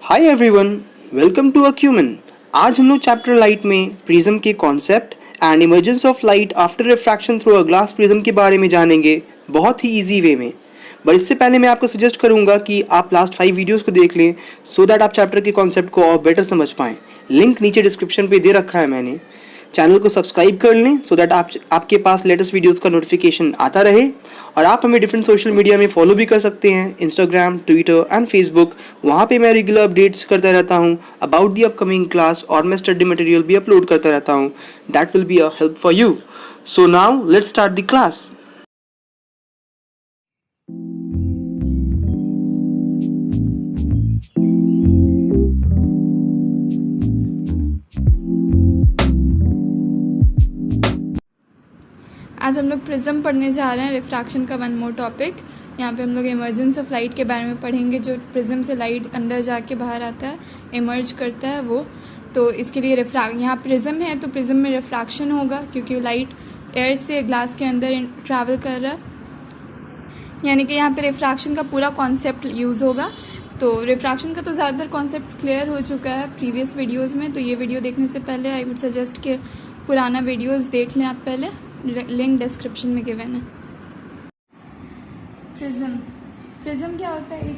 Hi everyone, welcome to Acumen. आज हम लोग चैप्टर लाइट में प्रिज्म के concept and emergence of light after refraction through a glass prism के बारे में जानेंगे बहुत ही इजी वे में। बट इससे पहले मैं आपको सजेस्ट करूंगा कि आप लास्ट 5 वीडियोस को देख लें सो दैट आप चैप्टर के कॉन्सेप्ट को और बेटर समझ पाएँ। लिंक नीचे डिस्क्रिप्शन पे दे रखा है मैंने। चैनल को सब्सक्राइब कर लें सो दैट आपके पास लेटेस्ट वीडियोस का नोटिफिकेशन आता रहे। और आप हमें डिफरेंट सोशल मीडिया में फॉलो भी कर सकते हैं, इंस्टाग्राम, ट्विटर एंड फेसबुक। वहाँ पे मैं रेगुलर अपडेट्स करता रहता हूँ अबाउट दी अपकमिंग क्लास और मैं स्टडी मटेरियल भी अपलोड करता रहता हूँ। That will be a help for you. So now let's start the class. आज हम लोग प्रिज्म पढ़ने जा रहे हैं, रिफ्रैक्शन का वन मोर टॉपिक। यहाँ पे हम लोग इमर्जेंस ऑफ लाइट के बारे में पढ़ेंगे, जो प्रिज्म से लाइट अंदर जाके बाहर आता है, इमर्ज करता है वो। तो इसके लिए यहाँ प्रिज्म है तो प्रिज्म में रिफ्रैक्शन होगा क्योंकि लाइट एयर से ग्लास के अंदर ट्रैवल कर रहा है, यानी कि यहाँ पे रिफ्रैक्शन का पूरा कॉन्सेप्ट यूज़ होगा। तो रिफ्रैक्शन का तो ज़्यादातर कॉन्सेप्ट क्लियर हो चुका है प्रीवियस वीडियोज़ में, तो ये वीडियो देखने से पहले आई वुड सजेस्ट कि पुराना वीडियोज़ देख लें आप पहले, लिंक डिस्क्रिप्शन में गिवन है। प्रिज्म क्या होता है? एक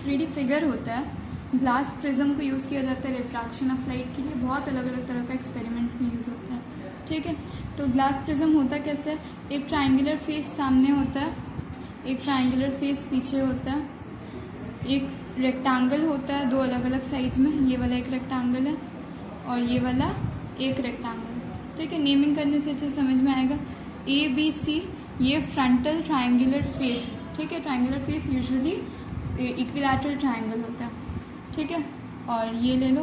3D फिगर होता है। ग्लास प्रिज्म को यूज़ किया जाता है रिफ्रैक्शन ऑफ लाइट के लिए। बहुत अलग अलग तरह का एक्सपेरिमेंट्स में यूज़ होता है, ठीक है। तो ग्लास प्रिज्म होता कैसे? एक ट्रायंगुलर फेस सामने होता है, एक ट्रायंगुलर फेस पीछे होता है, एक रेक्टेंगल होता है दो अलग अलग साइड्स में। ये वाला एक रेक्टेंगल है और ये वाला एक रेक्टेंगल है, ठीक है। नेमिंग करने से अच्छे समझ में आएगा। ABC ये फ्रंटल ट्रायंगुलर फेस है, ठीक है। Triangular face usually equilateral triangle होता है, ठीक है। और ये ले लो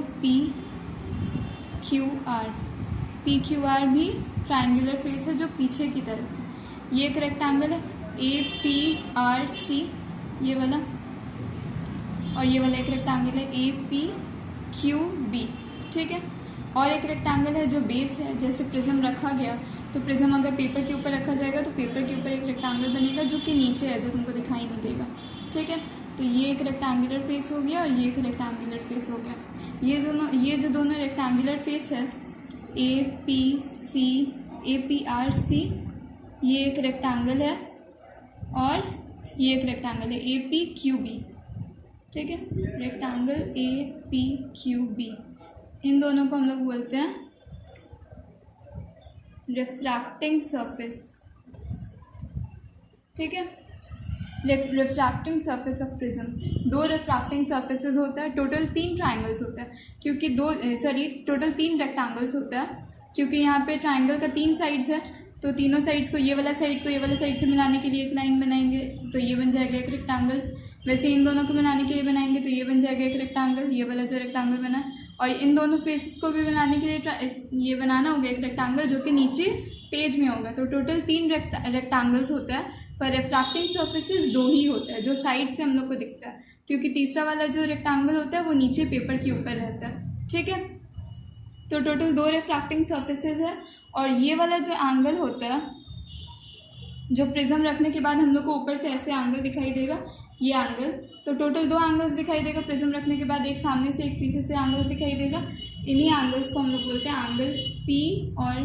PQR भी ट्रायंगुलर फेस है जो पीछे की तरफ है। ये एक रेक्टेंगल है APRC ये वाला, और ये वाला एक रेक्टेंगल है APQB, ठीक है। और एक रेक्टेंगल है जो बेस है। जैसे प्रिज्म रखा गया तो प्रिज्म अगर पेपर के ऊपर रखा जाएगा तो पेपर के ऊपर एक रेक्टेंगल बनेगा जो कि नीचे है, जो तुमको दिखाई नहीं देगा, ठीक है। तो ये एक रेक्टेंगुलर फेस हो गया और ये एक रेक्टेंगुलर फेस हो गया। ये जो दोनों रेक्टेंगुलर फेस है APRC ये एक रेक्टेंगल है और ये एक रेक्टेंगल है APQB, ठीक है। रेक्टेंगल APQB, इन दोनों को हम लोग बोलते हैं रिफ्रैक्टिंग सरफेस, ठीक है। Refracting surface of prism. 2 refracting surfaces होता है, टोटल 3 ट्राइंगल्स होता है क्योंकि टोटल 3 रेक्टेंगल्स होता है क्योंकि यहाँ पे ट्राइंगल का 3 साइड्स है। तो तीनों साइड्स को ये वाला साइड से मिलाने के लिए एक लाइन बनाएंगे तो ये बन जाएगा एक रेक्टेंगल। वैसे इन दोनों को बनाने के लिए बनाएंगे तो ये बन जाएगा एक रेक्टेंगल, ये वाला जो रेक्टेंगल बना है। और इन दोनों फेसेस को भी बनाने के लिए ये बनाना होगा एक रेक्टेंगल जो कि नीचे पेज में होगा। तो टोटल 3 रेक्टेंगल्स होता है, पर रिफ्रैक्टिंग सर्फेसेस 2 ही होता है जो साइड से हम लोग को दिखता है, क्योंकि तीसरा वाला जो रेक्टेंगल होता है वो नीचे पेपर के ऊपर रहता है, ठीक है। तो टोटल 2 रिफ्रैक्टिंग सर्फेसेस है। और ये वाला जो एंगल होता है, जो प्रिज्म रखने के बाद हम लोग को ऊपर से ऐसे एंगल दिखाई देगा, ये एंगल। तो टोटल 2 एंगल्स दिखाई देगा प्रिज्म रखने के बाद, एक सामने से एक पीछे से एंगल्स दिखाई देगा। इन्हीं एंगल्स को हम लोग बोलते हैं एंगल P, और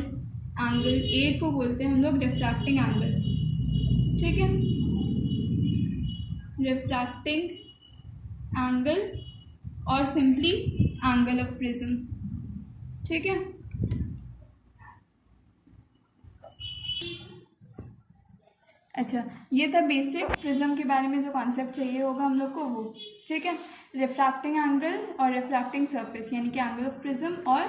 एंगल A को बोलते हैं हम लोग रिफ्रैक्टिंग एंगल, ठीक है। रिफ्रैक्टिंग एंगल और सिंपली एंगल ऑफ प्रिज्म, ठीक है। अच्छा, ये था बेसिक प्रिज्म के बारे में जो कॉन्सेप्ट चाहिए होगा हम लोग को वो, ठीक है। रिफ्रैक्टिंग एंगल और रिफ्रैक्टिंग सरफेस, यानी कि एंगल ऑफ प्रिज्म और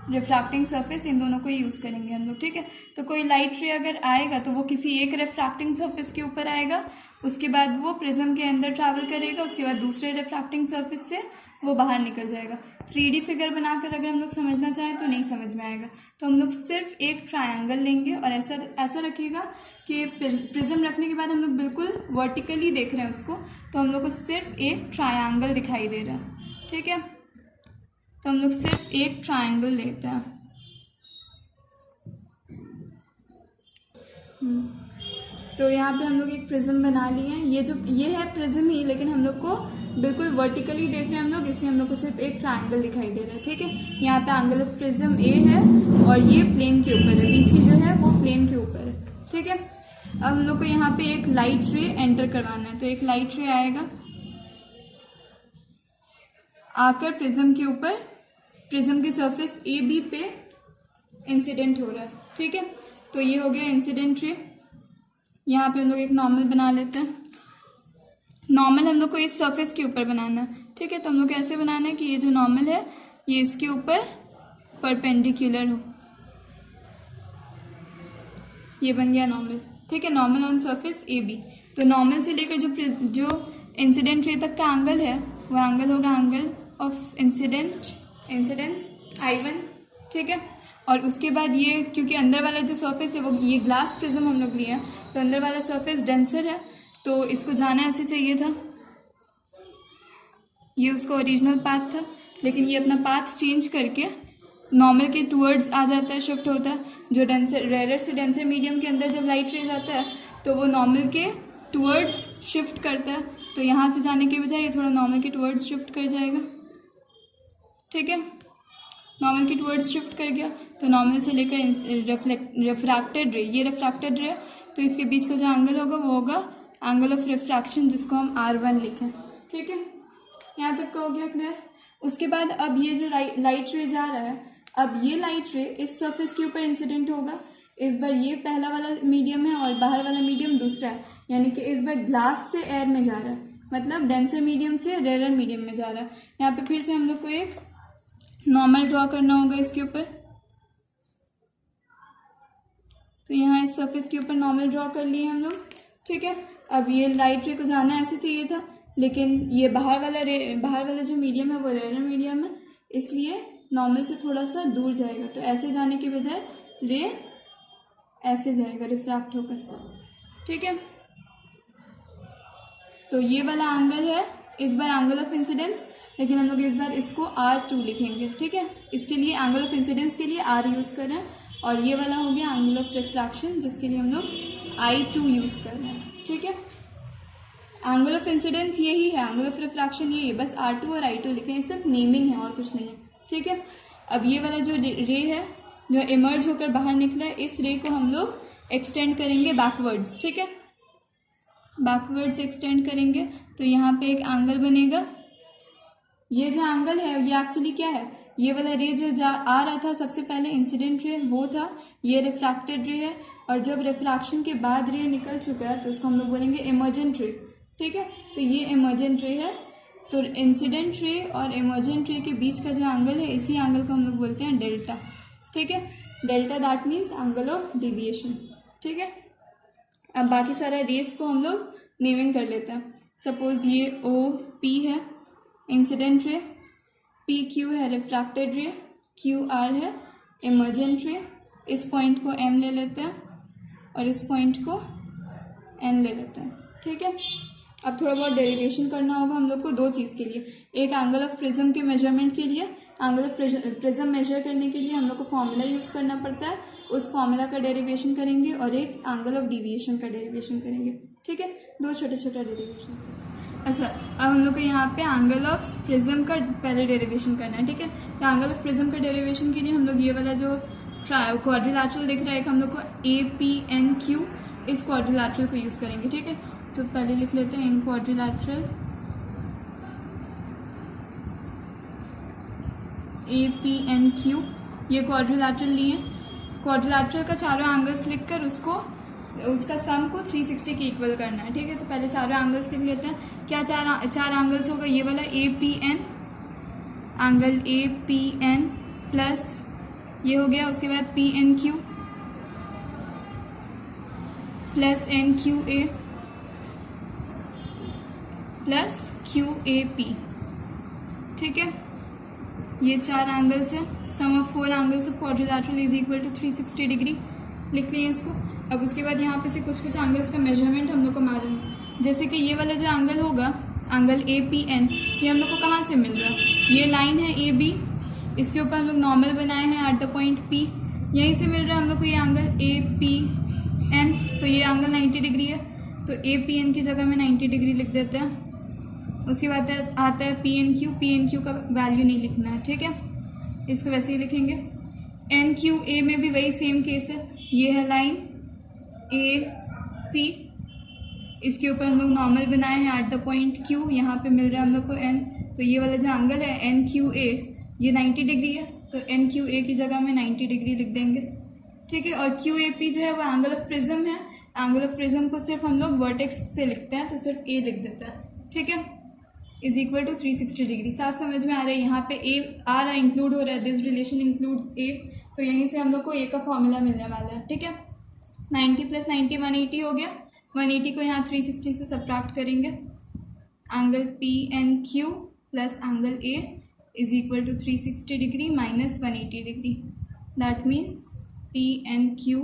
रिफ्रैक्टिंग सरफेस, इन दोनों को यूज़ करेंगे हम लोग, ठीक है। तो कोई लाइट रे अगर आएगा तो वो किसी एक रिफ्रैक्टिंग सरफेस के ऊपर आएगा, उसके बाद वो प्रिज्म के अंदर ट्रैवल करेगा, उसके बाद दूसरे रिफ्रैक्टिंग सरफेस से वो बाहर निकल जाएगा। 3D फिगर बनाकर अगर हम लोग समझना चाहें तो नहीं समझ में आएगा, तो हम लोग सिर्फ एक ट्रायंगल लेंगे और ऐसा रखिएगा कि प्रिज्म रखने के बाद हम लोग बिल्कुल वर्टिकली देख रहे हैं उसको, तो हम लोग को सिर्फ एक ट्रायंगल दिखाई दे रहा है, ठीक है। तो हम लोग सिर्फ एक ट्रायंगल लेते हैं। तो यहाँ पे हम लोग एक प्रिज्म बना लिए हैं। ये है प्रिज्म ही, लेकिन हम लोग को बिल्कुल वर्टिकली देख रहे हैं हम लोग, इसलिए हम लोग को सिर्फ एक ट्रायंगल दिखाई दे रहा है। ठीक है, यहाँ पे एंगल ऑफ प्रिज्म ए है और ये प्लेन के ऊपर है, BC जो है वो प्लेन के ऊपर है। ठीक है, अब हम लोग को यहाँ पे एक लाइट रे एंटर करवाना है। तो एक लाइट रे आएगा आकर प्रिज्म के ऊपर, प्रिज्म की सरफेस AB पे इंसिडेंट हो रहा है। ठीक है, तो ये हो गया इंसिडेंट रे। यहाँ पे हम लोग एक नॉर्मल बना लेते हैं। नॉर्मल हम लोग को इस सरफेस के ऊपर बनाना है। ठीक है, तो हम लोग को ऐसे बनाना है कि ये जो नॉर्मल है ये इसके ऊपर परपेंडिकुलर हो। ये बन गया नॉर्मल। ठीक है, नॉर्मल ऑन सरफेस AB। तो नॉर्मल से लेकर जो इंसिडेंट रे तक का एंगल है वो एंगल होगा एंगल ऑफ इंसिडेंस I1। ठीक है, और उसके बाद ये क्योंकि अंदर वाला जो सरफेस है वो ये ग्लास प्रिज्म हम लोग लिए हैं, तो अंदर वाला सरफेस डेंसर है, तो इसको जाना ऐसे चाहिए था। ये उसका ओरिजिनल पाथ था, लेकिन ये अपना पाथ चेंज करके नॉर्मल के टूवर्ड्स आ जाता है, शिफ्ट होता है। जो डेंसर रेयर से डेंसर मीडियम के अंदर जब लाइट रेज आता है तो वो नॉर्मल के टूवर्ड्स शिफ्ट करता है। तो यहाँ से जाने के बजाय ये थोड़ा नॉर्मल के टूवर्ड्स शिफ्ट कर जाएगा। ठीक है, नॉर्मल की टूवर्ड्स शिफ्ट कर गया, तो नॉर्मल से लेकर रिफ्रैक्टेड रे, ये रिफ्रैक्टेड रे, तो इसके बीच का जो एंगल होगा वो होगा एंगल ऑफ रिफ्रैक्शन, जिसको हम R1 लिखें। ठीक है, यहाँ तक का हो गया क्लियर। उसके बाद अब ये जो लाइट रे जा रहा है, अब ये लाइट रे इस सरफेस के ऊपर इंसिडेंट होगा। इस बार ये पहला वाला मीडियम है और बाहर वाला मीडियम दूसरा है, यानी कि इस बार ग्लास से एयर में जा रहा है, मतलब डेंसर मीडियम से रेयर मीडियम में जा रहा है। यहाँ पे फिर से हम लोग को एक नॉर्मल ड्रॉ करना होगा इसके ऊपर। तो यहाँ इस सरफेस के ऊपर नॉर्मल ड्रॉ कर लिए हम लोग। ठीक है, अब ये लाइट रे को जाना ऐसे चाहिए था, लेकिन ये बाहर वाला जो मीडियम है वो रेयर मीडियम है, इसलिए नॉर्मल से थोड़ा सा दूर जाएगा। तो ऐसे जाने के बजाय रे ऐसे जाएगा रिफ्रैक्ट होकर। ठीक है, तो ये वाला एंगल है इस बार एंगल ऑफ इंसिडेंस, लेकिन हम लोग इस बार इसको R2 लिखेंगे। ठीक है, इसके लिए एंगल ऑफ इंसिडेंस के लिए R यूज़ कर रहे हैं, और ये वाला हो गया एंगल ऑफ रिफ्रैक्शन, जिसके लिए हम लोग I2 यूज़ कर रहे हैं। ठीक है, एंगल ऑफ इंसिडेंस यही है, एंगल ऑफ रिफ्रैक्शन यही है, बस R2 और I2 लिखें, ये सिर्फ नेमिंग है और कुछ नहीं है। ठीक है, अब ये वाला जो रे है जो इमर्ज होकर बाहर निकला है, इस रे को हम लोग एक्सटेंड करेंगे बैकवर्ड्स। ठीक है, बैकवर्ड्स एक्सटेंड करेंगे तो यहाँ पे एक एंगल बनेगा। ये जो एंगल है ये एक्चुअली क्या है, ये वाला रे जो आ रहा था सबसे पहले इंसिडेंट रे वो था, ये रिफ्रैक्टेड रे है, और जब रिफ्रैक्शन के बाद रे निकल चुका है तो उसको हम लोग बोलेंगे इमर्जेंट रे। ठीक है, तो ये इमर्जेंट रे है। तो इंसिडेंट रे और इमर्जेंट रे के बीच का जो एंगल है, इसी एंगल को हम लोग बोलते हैं डेल्टा। ठीक है, delta that means angle of deviation. ठीक है, अब बाकी सारा रेस को हम लोग नेमिंग कर लेते हैं। सपोज ये OP है इंसिडेंट रे, PQ है रिफ्रैक्टेड रे, QR है इमर्जेंट रे। इस पॉइंट को M ले लेते हैं और इस पॉइंट को N ले लेते हैं। ठीक है, अब थोड़ा बहुत डेरिवेशन करना होगा हम लोग को दो चीज़ के लिए, एक एंगल ऑफ प्रिज्म के मेजरमेंट के लिए, एंगल ऑफ प्रिज्म मेजर करने के लिए हम लोग को फॉर्मूला यूज़ करना पड़ता है, उस फॉर्मूला का डेरिवेशन करेंगे, और एक एंगल ऑफ डिविएशन का डेरिवेशन करेंगे। ठीक है, दो छोटे छोटे डेरिवेशन से। अच्छा, अब हम लोग को यहाँ पे एंगल ऑफ प्रिज्म का पहले डेरिवेशन करना है। ठीक है, तो एंगल ऑफ प्रिज्म का डेरिवेशन के लिए हम लोग ये वाला जो क्वाड्रिलैटरल दिख रहा है, एक हम लोग को APNQ, इस क्वाड्रिलैटरल को यूज़ करेंगे। ठीक है, तो पहले लिख लेते हैं इन क्वाड्रिलैटरल APNQ, ये क्वाड्रिलैटरल लिए। क्वाड्रिलैटरल का चारों एंगल्स लिखकर उसका सम को 360 के इक्वल करना है। ठीक है, तो पहले चारों एंगल्स लिख लेते हैं। क्या चार एंगल्स होगा, ये वाला APN, एंगल APN प्लस ये हो गया, उसके बाद PNQ plus NQA plus QAP। ठीक है, ये चार एंगल्स हैं। Sum of 4 angles of quadrilateral is equal to 360 degree, लिख लिए इसको। अब उसके बाद यहाँ पे से कुछ एंगल्स का मेजरमेंट हम लोग को मालूम है, जैसे कि ये वाला जो एंगल होगा, एंगल APN, ये हम लोग को कहाँ से मिल रहा है, ये लाइन है AB, इसके ऊपर हम लोग नॉर्मल बनाए हैं एट द पॉइंट P, यहीं से मिल रहा है हम लोग को ये एंगल एन, तो ये एंगल 90 डिग्री है, तो ए पी एन की जगह में 90 डिग्री लिख देते हैं। उसके बाद आता है पी एन क्यू का वैल्यू नहीं लिखना है, ठीक है, इसको वैसे ही लिखेंगे। एन क्यू ए में भी वही सेम केस है, ये है लाइन ए सी, इसके ऊपर हम लोग नॉर्मल बनाए हैं एट द पॉइंट क्यू, यहाँ पे मिल रहा है हम लोग को एन, तो ये वाला जो एंगल है एन क्यू ए ये 90 डिग्री है, तो एन क्यू ए की जगह में 90 डिग्री लिख देंगे, ठीक है। और क्यू ए पी जो है वो एंगल ऑफ प्रिज्म है, एंगल ऑफ प्रिज्म को सिर्फ हम लोग वर्टेक्स से लिखते हैं, तो सिर्फ ए लिख देता है, ठीक है, इज इक्वल टू 360 डिग्री। साफ समझ में आ रहा है, यहाँ पे ए आ रहा है, इंक्लूड हो रहा है, दिस रिलेशन इंक्लूड्स ए, तो यहीं से हम लोग को ए का फॉर्मूला मिलने वाला है, ठीक है। 90 + 90 180 हो गया, 180 को यहाँ 360 से सब्ट्रैक्ट करेंगे, angle P N Q plus angle A is equal to 360 degree minus 180 degree, that means P N Q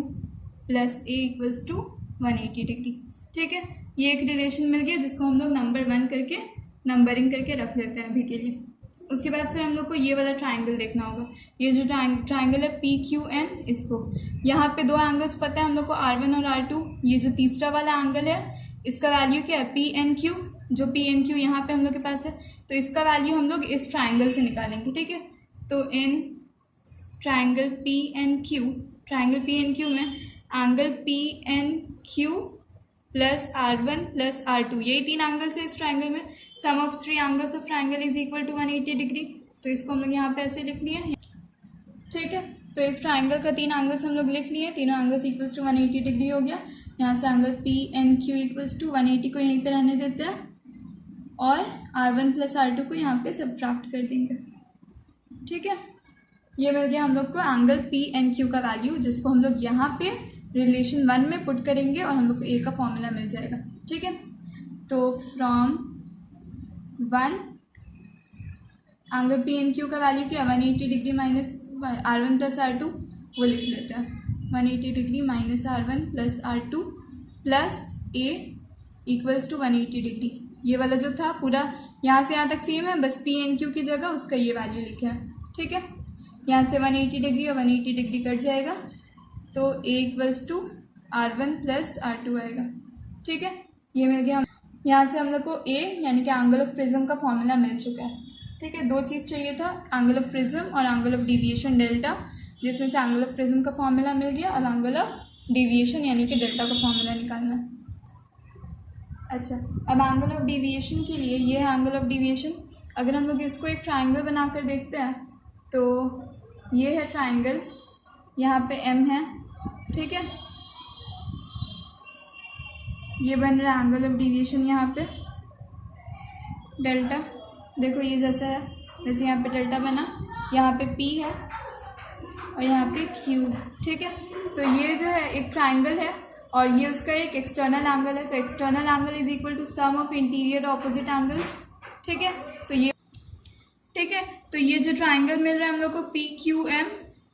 plus A equals to 180 degree, ठीक है। ये एक रिलेशन मिल गया जिसको हम लोग नंबर 1 करके नंबरिंग करके रख लेते हैं अभी के लिए। उसके बाद फिर हम लोग को ये वाला ट्राइंगल देखना होगा, ये जो ट्राइंगल है पी क्यू एन, इसको यहाँ पे दो एंगल्स पता है हम लोग को R1 और R2, ये जो तीसरा वाला एंगल है इसका वैल्यू क्या है पी एन क्यू, जो पी एन क्यू यहाँ पे हम लोग के पास है, तो इसका वैल्यू हम लोग इस ट्राइंगल से निकालेंगे, ठीक है। तो इन ट्राइंगल पी एन क्यू में angle P N Q plus R1 plus R2, यही 3 एंगल्स है इस ट्राइंगल में, sum of 3 angles of triangle is equal to 180 degree, तो इसको हम लोग यहाँ पे ऐसे लिख लिए, ठीक है। तो इस ट्राइंगल का 3 एंगल्स हम लोग लिख लिए, तीनों एंगल्स इक्वल्स टू 180 डिग्री हो गया। यहाँ से angle P N Q equals to 180 को यहीं पे रहने देते हैं और R1 प्लस R2 को यहाँ पे सब्ट्रैक्ट कर देंगे, ठीक है। ये मिल गया हम लोग को एंगल पी एन क्यू का वैल्यू, जिसको हम लोग यहाँ पे रिलेशन 1 में पुट करेंगे और हम लोग को ए का फॉर्मूला मिल जाएगा, ठीक है। तो from 1 angle P N Q का वैल्यू क्या 180 degree minus R1 plus R2, वो लिख लेते हैं 180 degree minus R1 plus R2 plus A equals to 180 degree. ये वाला जो था पूरा यहाँ से यहाँ तक सेम है, बस पी एन क्यू की जगह उसका ये वैल्यू लिखा है, ठीक है। यहाँ से 180 डिग्री और 180 डिग्री कट जाएगा, तो ए equals to R1 plus R2 आएगा, ठीक है। ये मिल गया, यहाँ से हम लोग को ए यानी कि एंगल ऑफ प्रिज्म का फॉर्मूला मिल चुका है, ठीक है। 2 चीज़ चाहिए था, एंगल ऑफ प्रिज्म और एंगल ऑफ डेविएशन डेल्टा, जिसमें से एंगल ऑफ प्रिज्म का फॉर्मूला मिल गया और एंगल ऑफ डेविएशन यानी कि डेल्टा का फॉर्मूला निकालना है। अच्छा, अब एंगल ऑफ डेविएशन के लिए ये है एंगल ऑफ डेविएशन। अगर हम लोग इसको एक ट्राइंगल बनाकर देखते हैं तो ये है ट्राइंगल, यहाँ पे एम है, ठीक है। ये बन रहा है एंगल ऑफ डेविएशन, यहाँ पे डेल्टा, देखो ये जैसा है वैसे यहाँ पे डेल्टा बना, यहाँ पे पी है और यहाँ पे क्यू है, ठीक है। तो ये जो है एक ट्राइंगल है और ये उसका एक एक्सटर्नल एंगल है, तो external angle is equal to sum of interior opposite angles, ठीक है। तो ये ठीक है, तो ये जो ट्राइंगल मिल रहा है हम लोग को P Q M,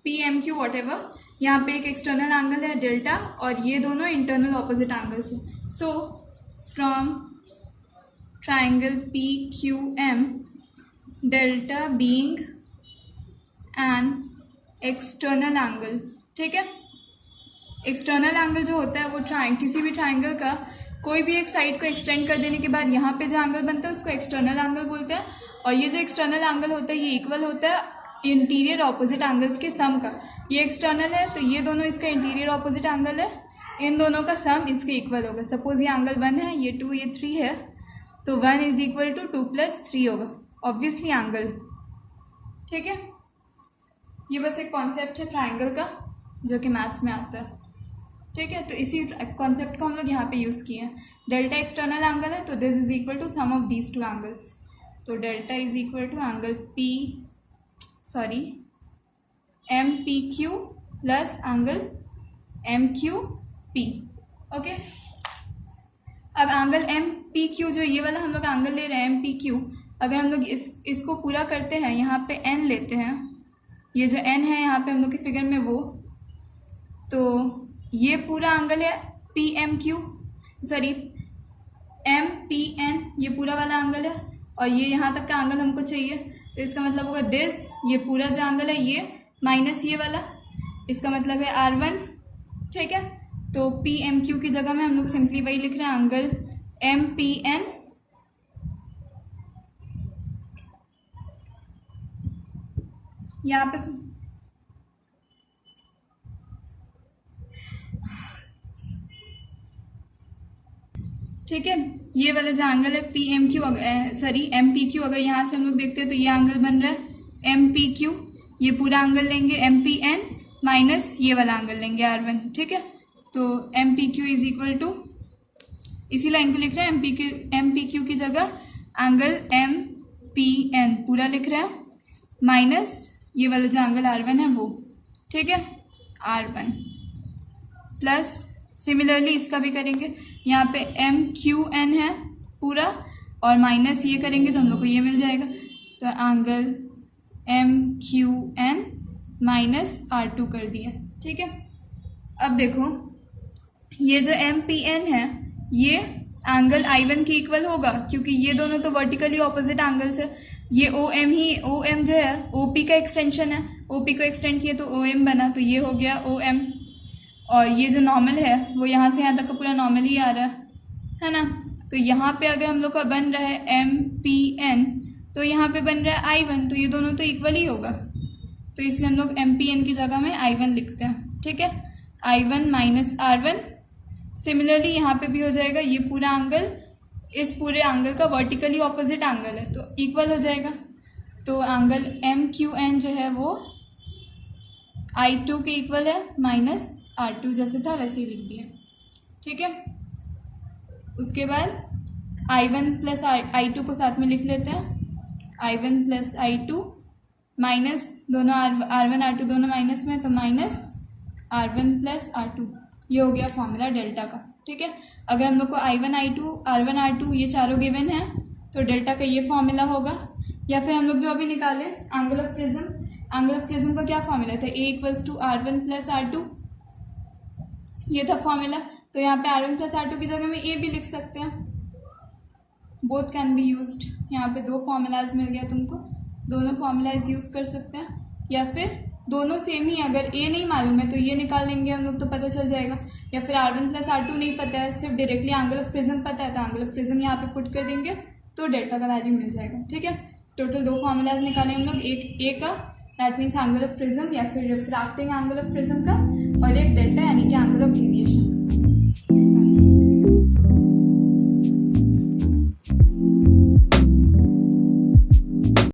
P M Q whatever, यहाँ पे एक एक्सटर्नल एंगल है डेल्टा और ये दोनों इंटरनल ऑपोजिट एंगल्स हैं। So from triangle P Q M, delta being N external angle, ठीक है। एक्सटर्नल एंगल जो होता है वो किसी भी ट्राइंगल का कोई भी एक साइड को एक्सटेंड कर देने के बाद यहाँ पे जो एंगल बनता है उसको एक्सटर्नल एंगल बोलते हैं, और ये जो एक्सटर्नल एंगल होता है ये इक्वल होता है इंटीरियर ऑपोजिट एंगल्स के सम का। ये एक्सटर्नल है तो ये दोनों इसका इंटीरियर ऑपोजिट एंगल है, इन दोनों का सम इसके इक्वल होगा। सपोज ये एंगल 1 है, ये 2, ये 3 है, तो 1 इज इक्वल टू 2 + 3 होगा ऑब्वियसली एंगल, ठीक है। ये बस एक कॉन्सेप्ट है ट्राइंगल का जो कि मैथ्स में आता है, ठीक है। तो इसी कॉन्सेप्ट को हम लोग यहाँ पे यूज़ किए हैं। डेल्टा एक्सटर्नल एंगल है तो this is equal to sum of these 2 angles, तो delta is equal to angle M P Q plus angle M Q P, okay. अब एंगल एम पी क्यू जो ये वाला हम लोग एंगल ले रहे हैं एम पी क्यू, अगर हम लोग इसको पूरा करते हैं, यहाँ पे एन लेते हैं, ये जो एन है यहाँ पे हम लोग के फिगर में वो, तो ये पूरा एंगल है P M Q, sorry M P N, ये पूरा वाला एंगल है और ये यहाँ तक का एंगल हमको चाहिए, तो इसका मतलब होगा दिस, ये पूरा जो एंगल है ये माइनस ये वाला, इसका मतलब है R1, ठीक है। तो पी एम क्यू की जगह में हम लोग सिंपली वही लिख रहे हैं, एंगल एम पी एन यहाँ पे ठीक है। ये वाला जो एंगल है P M Q, sorry M P Q, अगर यहाँ से हम लोग देखते हैं तो ये एंगल बन रहा है एम पी क्यू। ये पूरा एंगल लेंगे एम पी एन माइनस ये वाला एंगल लेंगे आर वन, ठीक है। तो M P Q is equal to, इसी लाइन को लिख रहे हैं एम पी क्यू की जगह एंगल एम पी एन पूरा लिख रहे हैं माइनस ये वाला जो एंगल आर वन है वो, ठीक है, आर वन प्लस सिमिलरली इसका भी करेंगे, यहाँ पे एम क्यू एन है पूरा और माइनस ये करेंगे तो हम लोग को ये मिल जाएगा। तो angle M Q N minus R two कर दिया, ठीक है। अब देखो ये जो एम पी एन है ये एंगल आई वन के इक्वल होगा, क्योंकि ये दोनों तो वर्टिकली ऑपोजिट एंगल्स है। ये ओ एम ही, ओ एम जो है ओ पी का एक्सटेंशन है, ओ पी को एक्सटेंड किए तो ओ एम बना, तो ये हो गया ओ एम। और ये जो नॉर्मल है वो यहाँ से यहाँ तक का पूरा नॉर्मल ही आ रहा है ना। तो यहाँ पे अगर हम लोग का बन रहा है एम पी एन तो यहाँ पे बन रहा है आई वन, तो ये दोनों तो इक्वल ही होगा, तो इसलिए हम लोग एम पी एन की जगह में आई वन लिखते हैं, ठीक है। I one minus R one. Similarly यहाँ पे भी हो जाएगा, ये पूरा एंगल इस पूरे एंगल का वर्टिकली ऑपोजिट एंगल है तो इक्वल हो जाएगा। तो एंगल एम क्यू एन जो है वो आई टू के इक्वल है माइनस आर टू, जैसे था वैसे ही लिख दिया, ठीक है। उसके बाद I one plus I two को साथ में लिख लेते हैं, I one plus I two minus दोनों आर वन आर टू दोनों माइनस में, तो minus R one plus R two, ये हो गया फॉर्मूला डेल्टा का, ठीक है। अगर हम लोग को I one I two R one R two ये चारों गिवन है तो डेल्टा का ये फॉर्मूला होगा। या फिर हम लोग जो अभी निकाले angle of prism, angle of prism का क्या फॉर्मूला था, A equals to R one plus R two, ये था फॉर्मूला। तो यहाँ पे R one plus R two की जगह में ए भी लिख सकते हैं, बोथ कैन बी यूज्ड। यहाँ पे दो फॉर्मूलाज मिल गया तुमको, दोनों फॉर्मूलाज यूज़ कर सकते हैं, या फिर दोनों सेम ही, अगर ए नहीं मालूम है तो ये निकाल लेंगे हम लोग तो पता चल जाएगा, या फिर R one plus R two नहीं पता है, सिर्फ डायरेक्टली एंगल ऑफ प्रिज्म पता है तो एंगल ऑफ प्रिज्म यहाँ पे पुट कर देंगे तो डेल्टा का वैल्यू मिल जाएगा, ठीक है। टोटल दो फॉर्मूलाज निकाले हम लोग, एक ए का that means angle of prism या फिर रिफ्रैक्टिंग एंगल ऑफ प्रिज्म का, और एक डेल्टा यानी कि एंगल ऑफ डेविएशन।